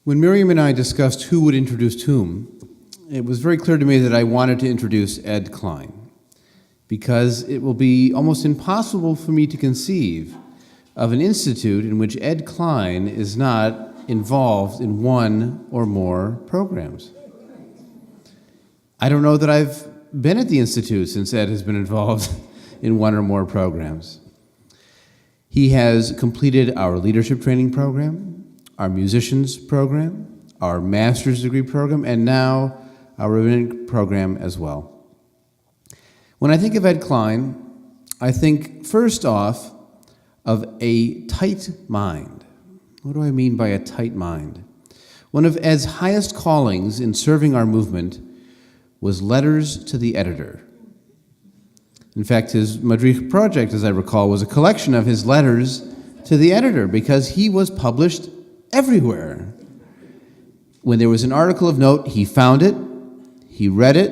When Miriam and I discussed who would introduce whom, it was very clear to me that I wanted to introduce Ed Klein, because it will be almost impossible for me to conceive of an institute in which Ed Klein is not involved in one or more programs. I don't know that I've been at the institute since Ed has been involved in one or more programs. He has completed our leadership training program, our musicians program, our master's degree program, and now our rabbinic program as well. When I think of Ed Klein, I think first off of a tight mind. What do I mean by a tight mind? One of Ed's highest callings in serving our movement was letters to the editor. In fact, his Madrich project, as I recall, was a collection of his letters to the editor because he was published everywhere. When there was an article of note, he found it, he read it,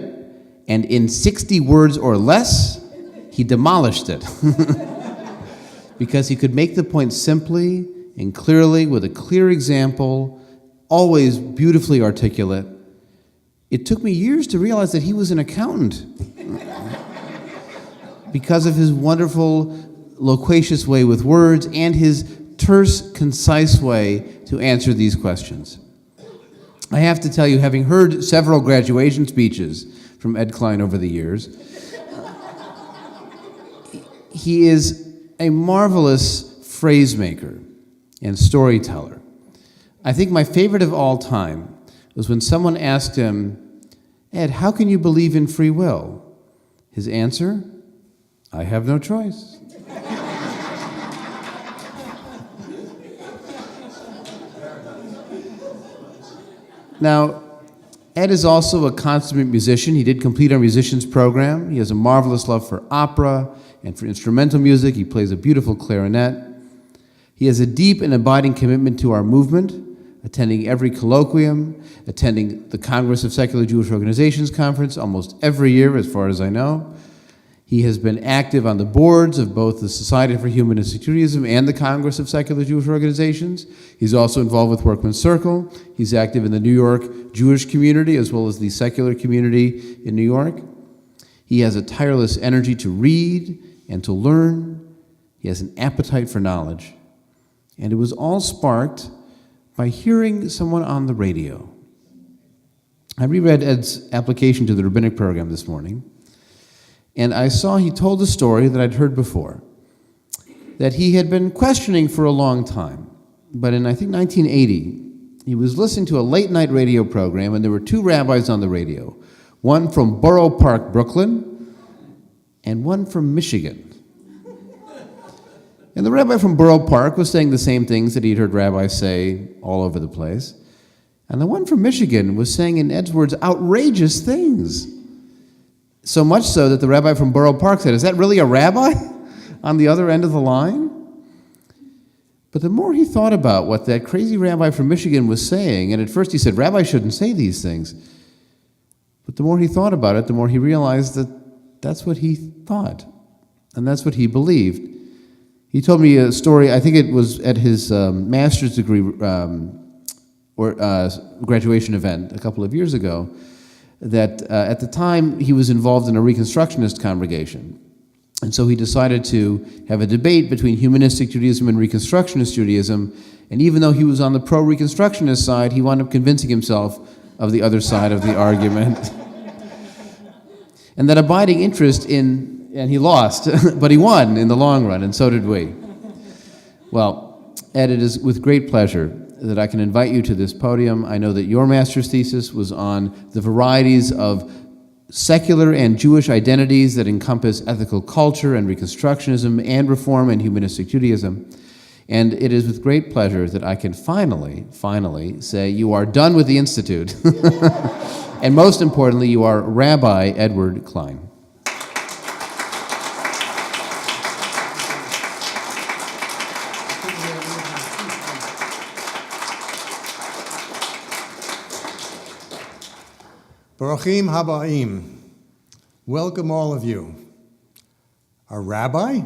and in 60 words or less, he demolished it. Because he could make the point simply and clearly with a clear example, always beautifully articulate. It took me years to realize that he was an accountant because of his wonderful, loquacious way with words and his terse, concise way to answer these questions. I have to tell you, having heard several graduation speeches from Ed Klein over the years, he is a marvelous phrase maker and storyteller. I think my favorite of all time was when someone asked him, "Ed, how can you believe in free will?" His answer, "I have no choice." Now, Ed is also a consummate musician. He did complete our musicians program. He has a marvelous love for opera and for instrumental music. He plays a beautiful clarinet. He has a deep and abiding commitment to our movement, attending every colloquium, attending the Congress of Secular Jewish Organizations conference almost every year, as far as I know. He has been active on the boards of both the Society for Humanistic Judaism and the Congress of Secular Jewish Organizations. He's also involved with Workman's Circle. He's active in the New York Jewish community as well as the secular community in New York. He has a tireless energy to read and to learn. He has an appetite for knowledge. And it was all sparked by hearing someone on the radio. I reread Ed's application to the rabbinic program this morning, and I saw he told a story that I'd heard before, that he had been questioning for a long time. But in, I think, 1980, he was listening to a late-night radio program, and there were two rabbis on the radio, one from Borough Park, Brooklyn, and one from Michigan. And the rabbi from Borough Park was saying the same things that he'd heard rabbis say all over the place. And the one from Michigan was saying, in Ed's words, outrageous things. So much so that the rabbi from Borough Park said, "Is that really a rabbi on the other end of the line?" But the more he thought about what that crazy rabbi from Michigan was saying, and at first he said, "Rabbis shouldn't say these things." But the more he thought about it, the more he realized that that's what he thought, and that's what he believed. He told me a story, I think it was at his master's degree graduation event a couple of years ago, that at the time he was involved in a Reconstructionist congregation. And so he decided to have a debate between humanistic Judaism and Reconstructionist Judaism, and even though he was on the pro-Reconstructionist side, he wound up convincing himself of the other side of the argument. And that abiding interest in, and he lost, but he won in the long run, and so did we. Well, Ed, it is with great pleasure that I can invite you to this podium. I know that your master's thesis was on the varieties of secular and Jewish identities that encompass ethical culture and Reconstructionism and Reform and Humanistic Judaism. And it is with great pleasure that I can finally say you are done with the Institute. And most importantly, you are Rabbi Edward Klein. Baruchim habaim. Welcome all of you. A rabbi?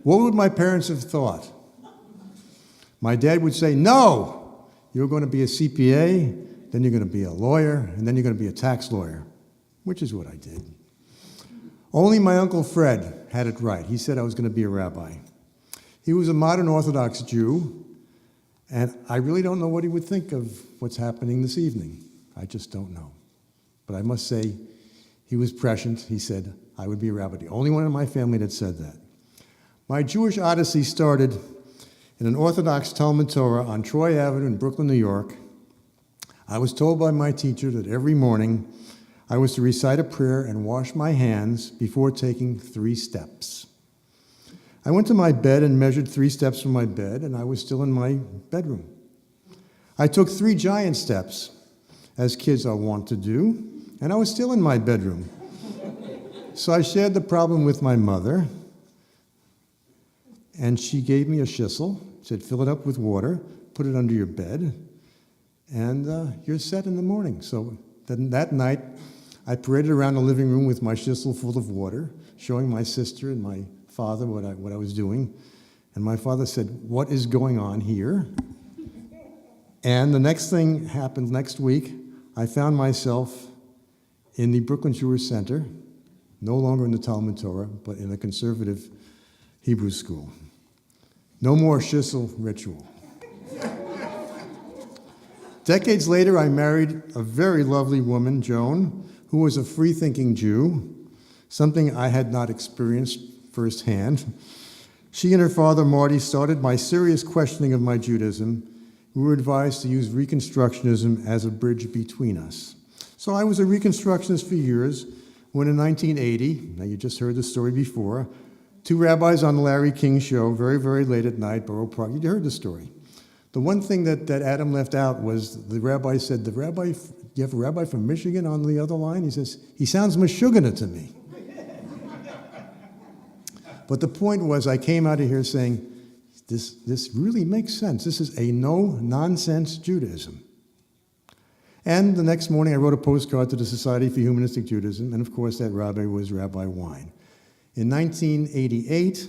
What would my parents have thought? My dad would say, "No, you're going to be a CPA, then you're going to be a lawyer, and then you're going to be a tax lawyer, which is what I did. Only my Uncle Fred had it right. He said I was going to be a rabbi. He was a modern Orthodox Jew, and I really don't know what he would think of what's happening this evening. I just don't know. But I must say, he was prescient. He said I would be a rabbi. The only one in my family that said that. My Jewish odyssey started in an Orthodox Talmud Torah on Troy Avenue in Brooklyn, New York. I was told by my teacher that every morning I was to recite a prayer and wash my hands before taking 3 steps. I went to my bed and measured 3 steps from my bed, and I was still in my bedroom. I took 3 giant steps, as kids are wont to do, and I was still in my bedroom. So I shared the problem with my mother, and she gave me a shissel, said, fill it up with water, put it under your bed, and you're set in the morning. So then that night, I paraded around the living room with my shissel full of water, showing my sister and my father what I was doing. And my father said, what is going on here? And the next thing happened next week. I found myself in the Brooklyn Jewish Center, no longer in the Talmud Torah, but in a conservative Hebrew school. No more shissel ritual. Decades later, I married a very lovely woman, Joan, who was a free-thinking Jew, something I had not experienced firsthand. She and her father, Marty, started my serious questioning of my Judaism. We were advised to use Reconstructionism as a bridge between us. So I was a Reconstructionist for years, when in 1980, now you just heard the story before, 2 rabbis on the Larry King show, very, very late at night, Borough Park, you heard the story. The one thing that Adam left out was the rabbi said, you have a rabbi from Michigan on the other line? He says, he sounds Meshuggah to me. But the point was, I came out of here saying, this really makes sense. This is a no-nonsense Judaism. And the next morning, I wrote a postcard to the Society for Humanistic Judaism, and of course, that rabbi was Rabbi Wein. In 1988,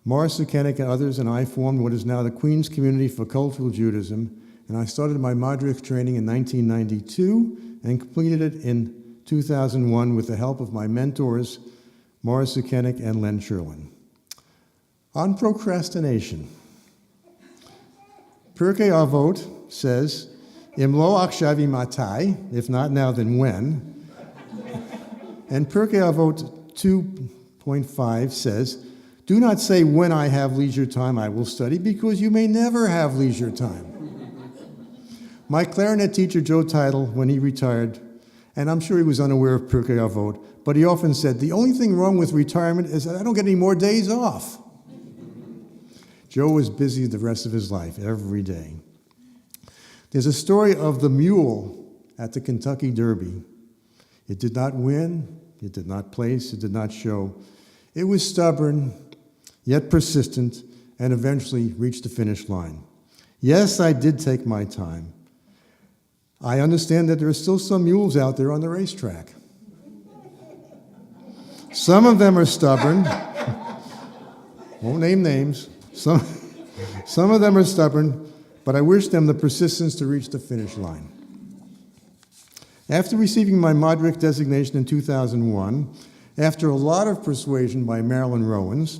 Morris Zukenik and others and I formed what is now the Queens Community for Cultural Judaism, and I started my Madrich training in 1992 and completed it in 2001 with the help of my mentors, Morris Zukenik and Len Sherlin. On procrastination, Pirkei Avot says, Im lo achshavi matai, if not now, then when? And Pirkei Avot 2.5 says, do not say when I have leisure time I will study, because you may never have leisure time. My clarinet teacher, Joe Title, when he retired, and I'm sure he was unaware of Pirkei Avot, but he often said, the only thing wrong with retirement is that I don't get any more days off. Joe was busy the rest of his life, every day. There's a story of the mule at the Kentucky Derby. It did not win, it did not place, it did not show. It was stubborn, yet persistent, and eventually reached the finish line. Yes, I did take my time. I understand that there are still some mules out there on the racetrack. Some of them are stubborn. Won't name names. Some of them are stubborn, but I wish them the persistence to reach the finish line. After receiving my Madrich designation in 2001, after a lot of persuasion by Marilyn Rowans,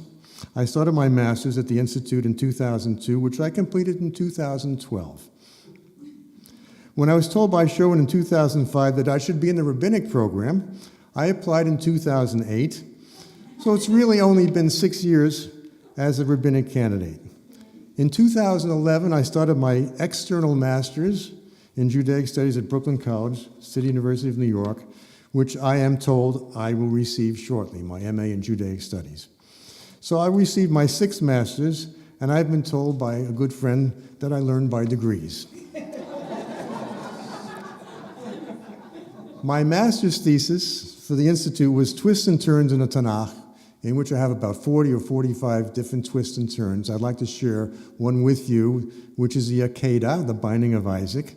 I started my master's at the Institute in 2002, which I completed in 2012. When I was told by Sherwin in 2005 that I should be in the rabbinic program, I applied in 2008, so it's really only been 6 years as a rabbinic candidate. In 2011, I started my external master's in Judaic Studies at Brooklyn College, City University of New York, which I am told I will receive shortly, my MA in Judaic Studies. So I received my 6th master's, and I've been told by a good friend that I learned by degrees. My master's thesis for the Institute was Twists and Turns in the Tanakh, in which I have about 40 or 45 different twists and turns. I'd like to share one with you, which is the Akedah, the binding of Isaac.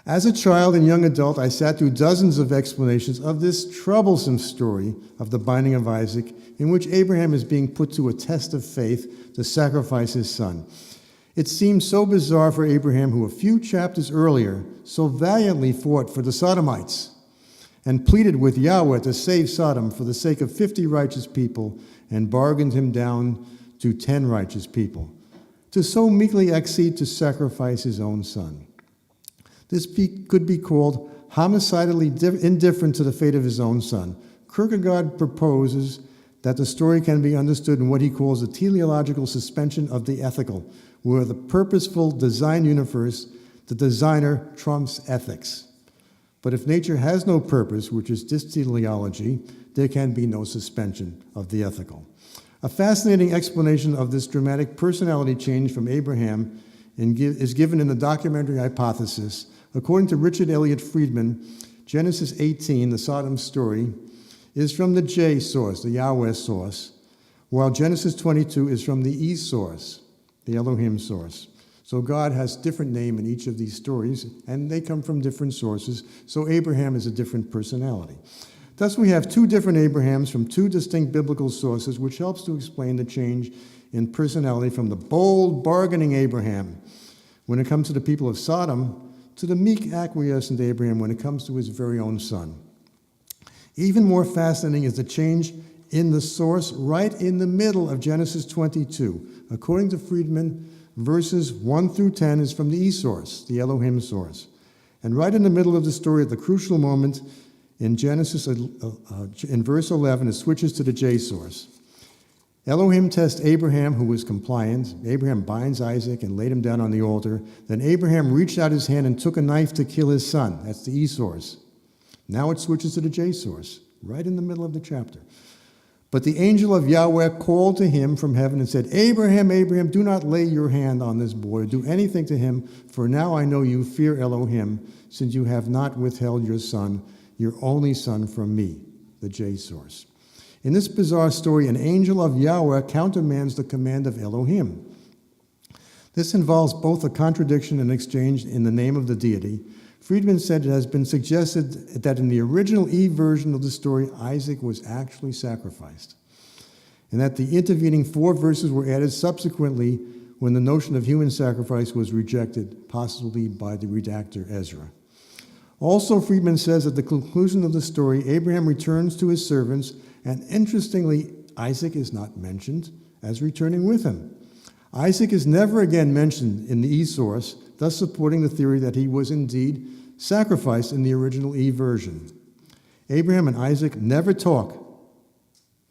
As a child and young adult, I sat through dozens of explanations of this troublesome story of the binding of Isaac, in which Abraham is being put to a test of faith to sacrifice his son. It seems so bizarre for Abraham, who a few chapters earlier so valiantly fought for the Sodomites and pleaded with Yahweh to save Sodom for the sake of 50 righteous people and bargained him down to 10 righteous people, to so meekly accede to sacrifice his own son. This could be called homicidally indifferent to the fate of his own son. Kierkegaard proposes that the story can be understood in what he calls the teleological suspension of the ethical, where the purposeful design universe, the designer trumps ethics. But if nature has no purpose, which is dysteleology, there can be no suspension of the ethical. A fascinating explanation of this dramatic personality change from Abraham is given in the documentary Hypothesis. According to Richard Elliott Friedman, Genesis 18, the Sodom story, is from the J source, the Yahweh source, while Genesis 22 is from the E source, the Elohim source. So God has different name in each of these stories, and they come from different sources, so Abraham is a different personality. Thus, we have two different Abrahams from two distinct biblical sources, which helps to explain the change in personality from the bold, bargaining Abraham when it comes to the people of Sodom to the meek, acquiescent Abraham when it comes to his very own son. Even more fascinating is the change in the source right in the middle of Genesis 22. According to Friedman, verses 1 through 10 is from the E source, the Elohim source. And right in the middle of the story, at the crucial moment in Genesis, in verse 11, it switches to the J source. Elohim tests Abraham, who was compliant. Abraham binds Isaac and laid him down on the altar. Then Abraham reached out his hand and took a knife to kill his son. That's the E source. Now it switches to the J source, right in the middle of the chapter. But the angel of Yahweh called to him from heaven and said, Abraham, Abraham, do not lay your hand on this boy, do anything to him, for now I know you fear Elohim, since you have not withheld your son, your only son, from me, the J source. In this bizarre story, an angel of Yahweh countermands the command of Elohim. This involves both a contradiction and exchange in the name of the deity. Friedman said it has been suggested that in the original E version of the story, Isaac was actually sacrificed, and that the intervening 4 verses were added subsequently when the notion of human sacrifice was rejected, possibly by the redactor Ezra. Also, Friedman says at the conclusion of the story, Abraham returns to his servants, and interestingly, Isaac is not mentioned as returning with him. Isaac is never again mentioned in the E source, thus supporting the theory that he was indeed sacrificed in the original E version. Abraham and Isaac never talk,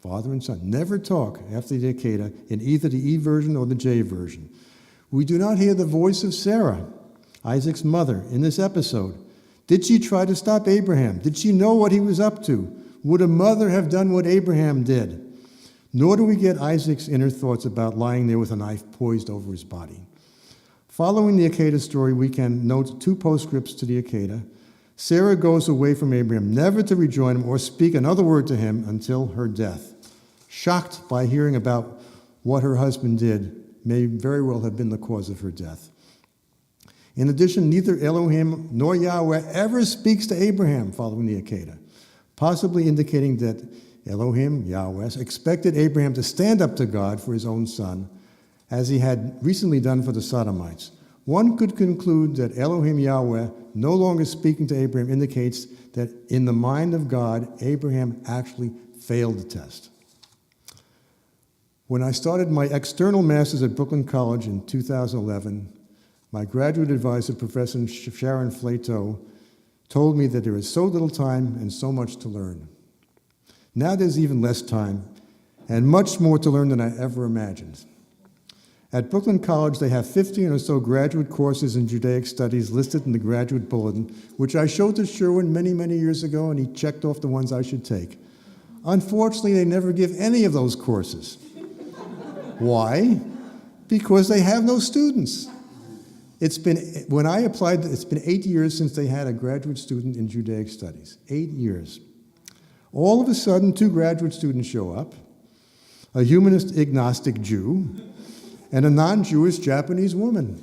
father and son, never talk after the Akedah in either the E version or the J version. We do not hear the voice of Sarah, Isaac's mother, in this episode. Did she try to stop Abraham? Did she know what he was up to? Would a mother have done what Abraham did? Nor do we get Isaac's inner thoughts about lying there with a knife poised over his body. Following the Akedah story, we can note 2 postscripts to the Akedah. Sarah goes away from Abraham, never to rejoin him or speak another word to him until her death. Shocked by hearing about what her husband did, may very well have been the cause of her death. In addition, neither Elohim nor Yahweh ever speaks to Abraham following the Akedah, possibly indicating that Elohim, Yahweh, expected Abraham to stand up to God for his own son, as he had recently done for the Sodomites. One could conclude that Elohim, Yahweh, no longer speaking to Abraham indicates that in the mind of God, Abraham actually failed the test. When I started my external master's at Brooklyn College in 2011, my graduate advisor, Professor Sharon Flato, told me that there is so little time and so much to learn. Now there's even less time and much more to learn than I ever imagined. At Brooklyn College, they have 15 or so graduate courses in Judaic studies listed in the graduate bulletin, which I showed to Sherwin many, many years ago, and he checked off the ones I should take. Unfortunately, they never give any of those courses. Why? Because they have no students. When I applied, it's been 8 years since they had a graduate student in Judaic studies. 8 years. All of a sudden, 2 graduate students show up, a humanist agnostic Jew, and a non-Jewish Japanese woman.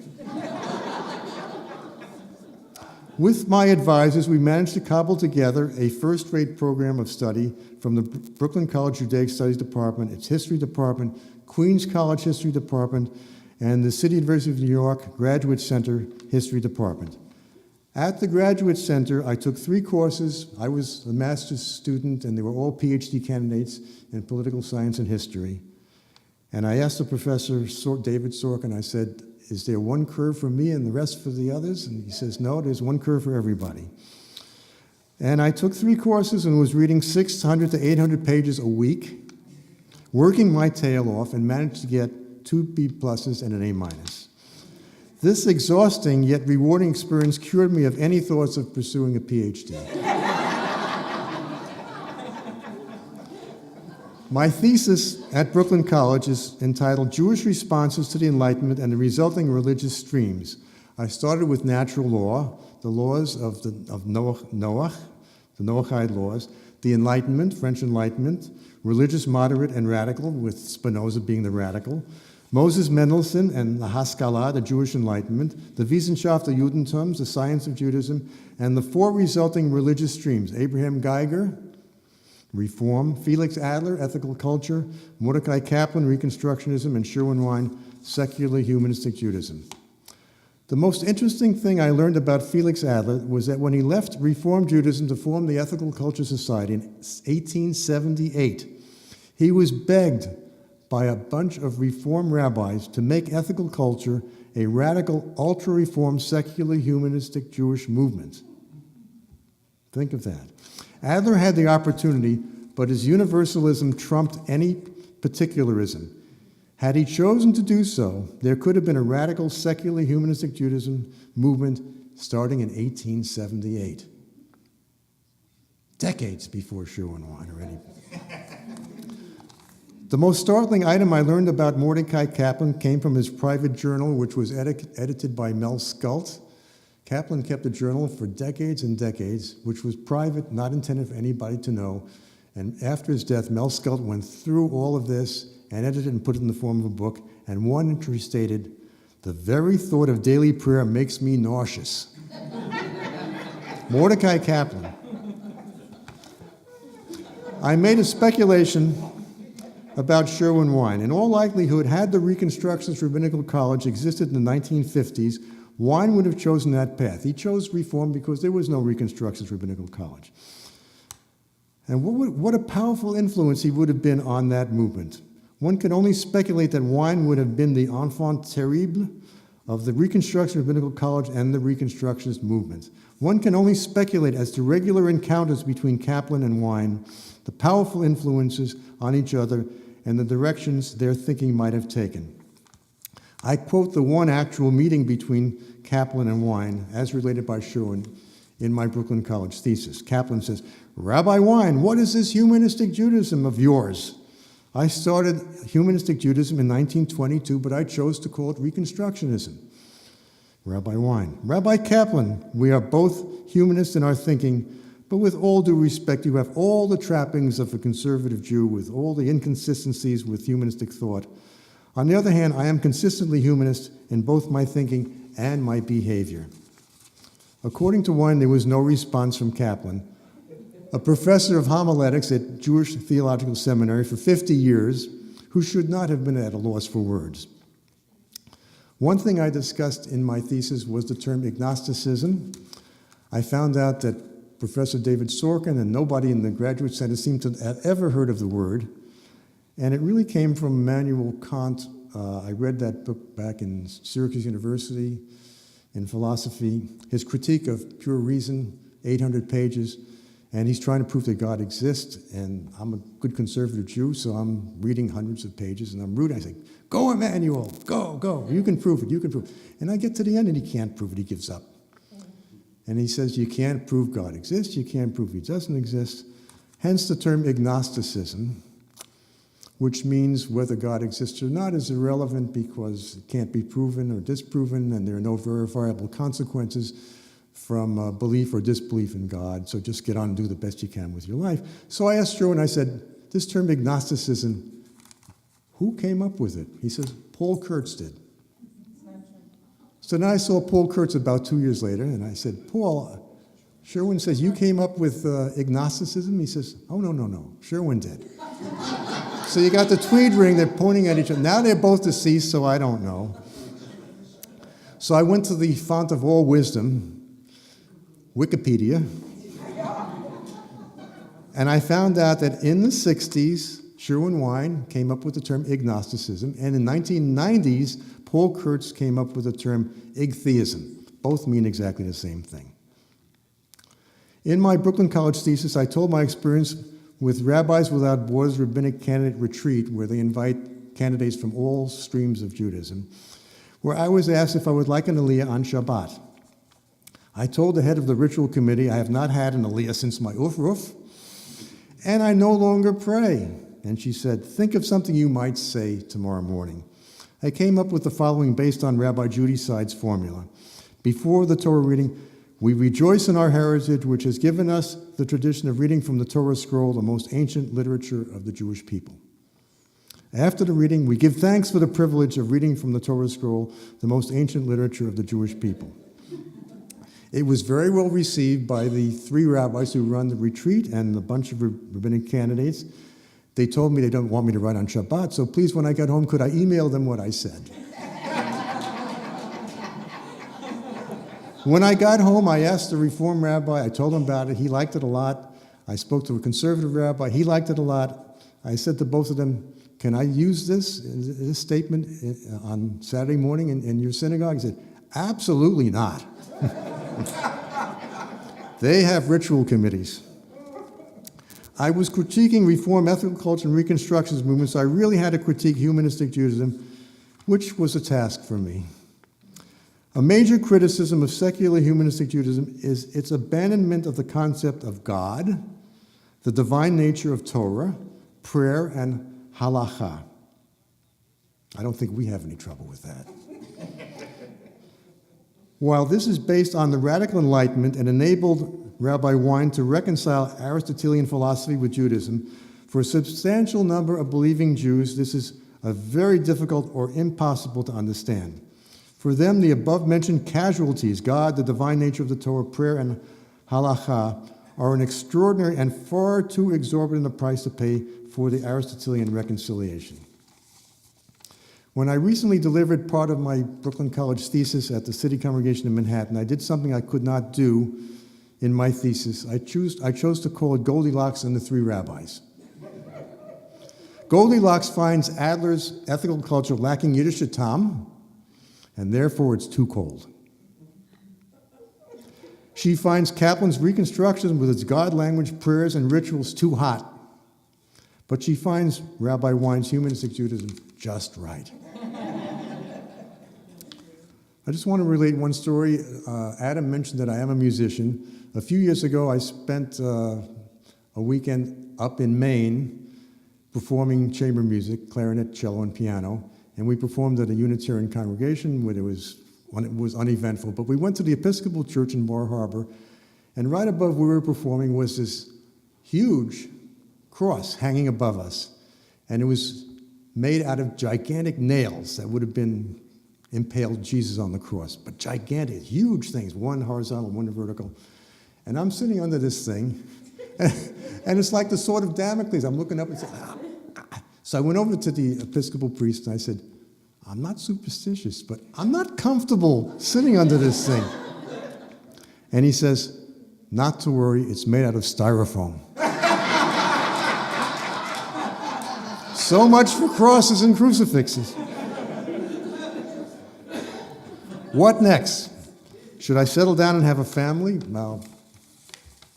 With my advisors, we managed to cobble together a first-rate program of study from the Brooklyn College Judaic Studies Department, its History Department, Queens College History Department, and the City University of New York Graduate Center History Department. At the Graduate Center, I took 3 courses. I was a master's student, and they were all PhD candidates in political science and history. And I asked the professor, David Sorkin, I said, is there one curve for me and the rest for the others? And he says, no, there's one curve for everybody. And I took 3 courses and was reading 600 to 800 pages a week, working my tail off, and managed to get 2 B pluses and an A minus. This exhausting yet rewarding experience cured me of any thoughts of pursuing a PhD. My thesis at Brooklyn College is entitled Jewish Responses to the Enlightenment and the Resulting Religious Streams. I started with natural law, the laws of Noach, the Noahide laws, the Enlightenment, French Enlightenment, religious moderate and radical, with Spinoza being the radical, Moses Mendelssohn and the Haskalah, the Jewish Enlightenment, the Wissenschaft der Judentums, the science of Judaism, and the 4 resulting religious streams, Abraham Geiger, Reform, Felix Adler, ethical culture, Mordecai Kaplan, Reconstructionism, and Sherwin Wine, secular humanistic Judaism. The most interesting thing I learned about Felix Adler was that when he left Reform Judaism to form the Ethical Culture Society in 1878, he was begged by a bunch of Reform rabbis to make ethical culture a radical, ultra-Reform, secular, humanistic Jewish movement. Think of that. Adler had the opportunity, but his universalism trumped any particularism. Had he chosen to do so, there could have been a radical, secular, humanistic Judaism movement starting in 1878. Decades before Sherwin Wine or any. The most startling item I learned about Mordecai Kaplan came from his private journal, which was edited by Mel Skult. Kaplan kept a journal for decades and decades, which was private, not intended for anybody to know. And after his death, Mel Skult went through all of this and edited it and put it in the form of a book. And one entry stated, "The very thought of daily prayer makes me nauseous." Mordecai Kaplan. I made a speculation about Sherwin Wine. In all likelihood, had the Reconstructionist Rabbinical College existed in the 1950s, Wine would have chosen that path. He chose Reform because there was no Reconstructionist Rabbinical College. And what a powerful influence he would have been on that movement. One can only speculate that Wine would have been the enfant terrible of the Reconstructionist Rabbinical College and the Reconstructionist movement. One can only speculate as to regular encounters between Kaplan and Wine, the powerful influences on each other, and the directions their thinking might have taken. I quote the one actual meeting between Kaplan and Wine, as related by Sherwin, in my Brooklyn College thesis. Kaplan says, "Rabbi Wine, what is this humanistic Judaism of yours? I started humanistic Judaism in 1922, but I chose to call it Reconstructionism." Rabbi Wine, "Rabbi Kaplan, we are both humanists in our thinking, but with all due respect, you have all the trappings of a conservative Jew with all the inconsistencies with humanistic thought. On the other hand, I am consistently humanist in both my thinking and my behavior." According to Wine, there was no response from Kaplan, a professor of homiletics at Jewish Theological Seminary for 50 years, who should not have been at a loss for words. One thing I discussed in my thesis was the term agnosticism. I found out that Professor David Sorkin and nobody in the Graduate Center seemed to have ever heard of the word, and it really came from Immanuel Kant. I read that book back in Syracuse University in philosophy, his critique of pure reason, 800 pages, and he's trying to prove that God exists, and I'm a good conservative Jew, so I'm reading hundreds of pages, and I'm rooting. I say, "Go, Immanuel, go, you can prove it, you can prove it." And I get to the end, and he can't prove it, he gives up. And he says, you can't prove God exists, you can't prove he doesn't exist, hence the term agnosticism, which means whether God exists or not is irrelevant because it can't be proven or disproven, and there are no verifiable consequences from belief or disbelief in God, so just get on and do the best you can with your life. So I asked Joe, and I said, this term agnosticism, who came up with it? He says, Paul Kurtz did. So then I saw Paul Kurtz about 2 years later, and I said, Paul, Sherwin says you came up with agnosticism? He says, oh, no, Sherwin did. So you got the tweed ring, they're pointing at each other. Now they're both deceased, so I don't know. So I went to the font of all wisdom, Wikipedia, and I found out that in the 60s, Sherwin-Wine came up with the term ignosticism, and in 1990s, Paul Kurtz came up with the term igtheism. Both mean exactly the same thing. In my Brooklyn College thesis, I told my experience with Rabbis Without Borders Rabbinic Candidate Retreat, where they invite candidates from all streams of Judaism, where I was asked if I would like an aliyah on Shabbat. I told the head of the ritual committee I have not had an aliyah since my ufruf, and I no longer pray. And she said, think of something you might say tomorrow morning. I came up with the following based on Rabbi Judy Side's formula. Before the Torah reading, we rejoice in our heritage, which has given us the tradition of reading from the Torah scroll, the most ancient literature of the Jewish people. After the reading, we give thanks for the privilege of reading from the Torah scroll, the most ancient literature of the Jewish people. It was very well received by the 3 rabbis who run the retreat and a bunch of rabbinic candidates. They told me they don't want me to write on Shabbat, so please, when I got home, could I email them what I said? When I got home, I asked the Reform rabbi, I told him about it, he liked it a lot. I spoke to a conservative rabbi, he liked it a lot. I said to both of them, can I use this statement on Saturday morning in your synagogue? He said, absolutely not. They have ritual committees. I was critiquing Reform, ethical culture, and Reconstructionist movements. So I really had to critique humanistic Judaism, which was a task for me. A major criticism of secular humanistic Judaism is its abandonment of the concept of God, the divine nature of Torah, prayer, and halacha. I don't think we have any trouble with that. While this is based on the radical enlightenment and enabled Rabbi Wein to reconcile Aristotelian philosophy with Judaism, for a substantial number of believing Jews, this is a very difficult or impossible to understand. For them, the above-mentioned casualties, God, the divine nature of the Torah, prayer, and halacha, are an extraordinary and far too exorbitant a price to pay for the Aristotelian reconciliation. When I recently delivered part of my Brooklyn College thesis at the City Congregation in Manhattan, I did something I could not do in my thesis. I chose to call it Goldilocks and the 3 Rabbis. Goldilocks finds Adler's ethical culture lacking Yiddish tam, and therefore it's too cold. She finds Kaplan's Reconstruction with its God language, prayers, and rituals too hot. But she finds Rabbi Wein's humanistic Judaism just right. I just want to relate one story. Adam mentioned that I am a musician. A few years ago, I spent a weekend up in Maine performing chamber music, clarinet, cello, and piano. And we performed at a Unitarian congregation where it was uneventful. But we went to the Episcopal Church in Bar Harbor, and right above where we were performing was this huge cross hanging above us. And it was made out of gigantic nails that would have been impaled Jesus on the cross. But gigantic, huge things, one horizontal, one vertical. And I'm sitting under this thing, and it's like the sword of Damocles. I'm looking up and saying, ah. So I went over to the Episcopal priest and I said, I'm not superstitious, but I'm not comfortable sitting under this thing. And he says, not to worry, it's made out of styrofoam. So much for crosses and crucifixes. What next? Should I settle down and have a family? Well,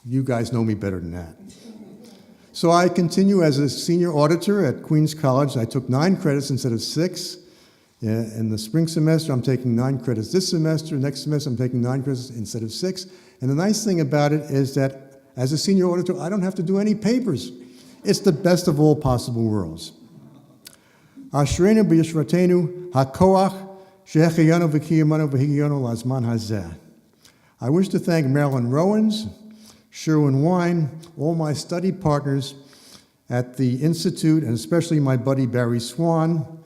you guys know me better than that. So I continue as a senior auditor at Queens College. I took 9 credits instead of 6. In the spring semester, I'm taking 9 credits this semester. Next semester, I'm taking 9 credits instead of 6. And the nice thing about it is that as a senior auditor, I don't have to do any papers. It's the best of all possible worlds. Ashreinu b'yishratenu hakoach shehecheyanu v'kiyamanu v'higiyanu lazman hazeh. I wish to thank Marilyn Rowans, Sherwin-Wine, all my study partners at the Institute, and especially my buddy Barry Swan,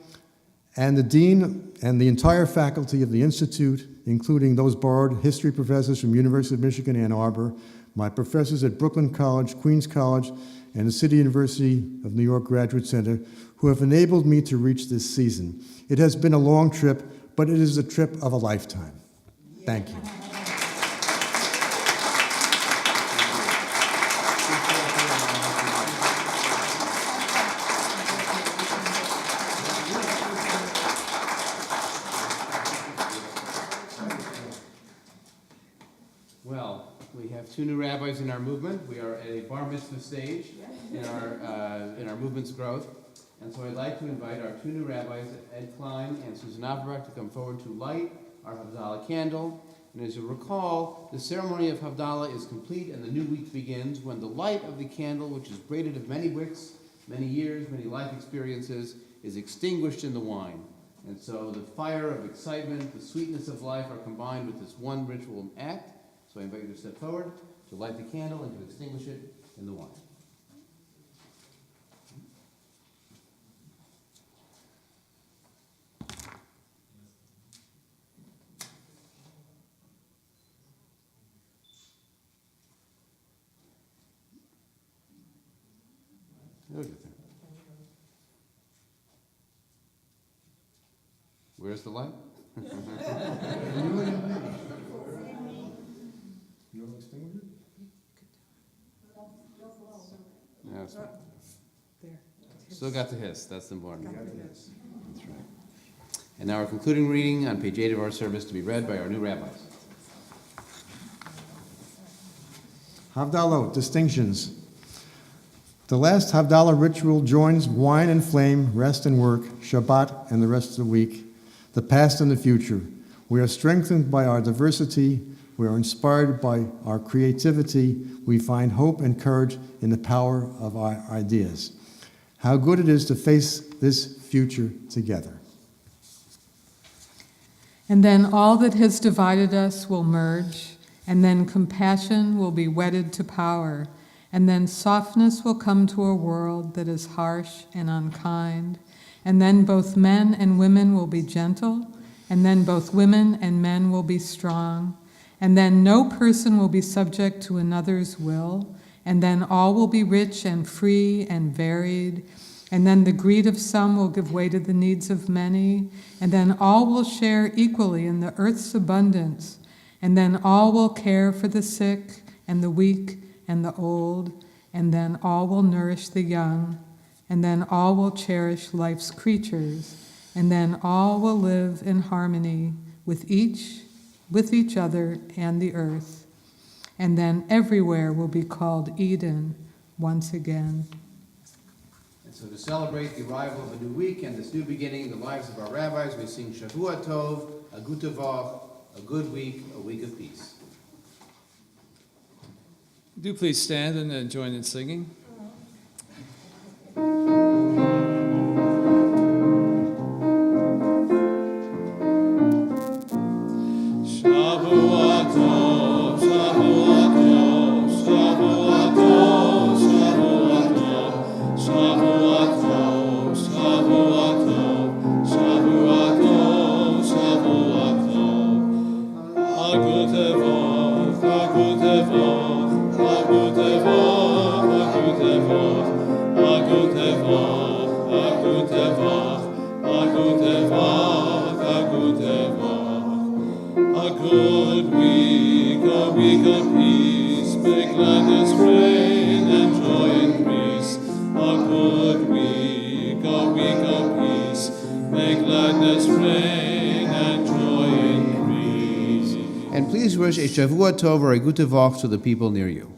and the dean and the entire faculty of the Institute, including those borrowed history professors from University of Michigan, Ann Arbor, my professors at Brooklyn College, Queens College, and the City University of New York Graduate Center, who have enabled me to reach this season. It has been a long trip, but it is the trip of a lifetime. Thank you. Well, we have two new rabbis in our movement. We are at a bar mitzvah stage in our movement's growth. And so I'd like to invite our two new rabbis, Ed Klein and Susan Averbach, to come forward to light our Havdalah candle. And as you'll recall, the ceremony of Havdalah is complete and the new week begins when the light of the candle, which is braided of many wicks, many years, many life experiences, is extinguished in the wine. And so the fire of excitement, the sweetness of life are combined with this one ritual act. So I invite you to step forward, to light the candle, and to extinguish it in the wine. You'll get there. Where's the light? You don't extinguish it? No, it's not. Still got the hiss. That's the important. That's right. And now our concluding reading on page 8 of our service to be read by our new rabbis. Havdalah, distinctions. The last Havdalah ritual joins wine and flame, rest and work, Shabbat and the rest of the week, the past and the future. We are strengthened by our diversity. We are inspired by our creativity. We find hope and courage in the power of our ideas. How good it is to face this future together. And then all that has divided us will merge, and then compassion will be wedded to power, and then softness will come to a world that is harsh and unkind, and then both men and women will be gentle, and then both women and men will be strong, and then no person will be subject to another's will, and then all will be rich and free and varied, and then the greed of some will give way to the needs of many, and then all will share equally in the earth's abundance, and then all will care for the sick and the weak and the old, and then all will nourish the young, and then all will cherish life's creatures, and then all will live in harmony with each other and the earth, and then everywhere will be called Eden once again. And so to celebrate the arrival of a new week and this new beginning in the lives of our rabbis, we sing Shavua Tov, a gute Woche, a good week, a week of peace. Do please stand and join in singing. Shavua Tov, Shavua Tov, Shavua Tov, Shavua Tov, Shavua Tov, Shavua Tov, Shavua Tov, Shavua Tov. A gute Woche, a gute Woche. A gute Woche, a gute Woche, a gute Woche, a gute Woche, a gute Woche, a gute Woche. A good week, a week of peace, make gladness reign and joy increase. A good week, a week of peace, make gladness reign and joy increase. And please wish a Shavua Tov or a gute Woche to the people near you.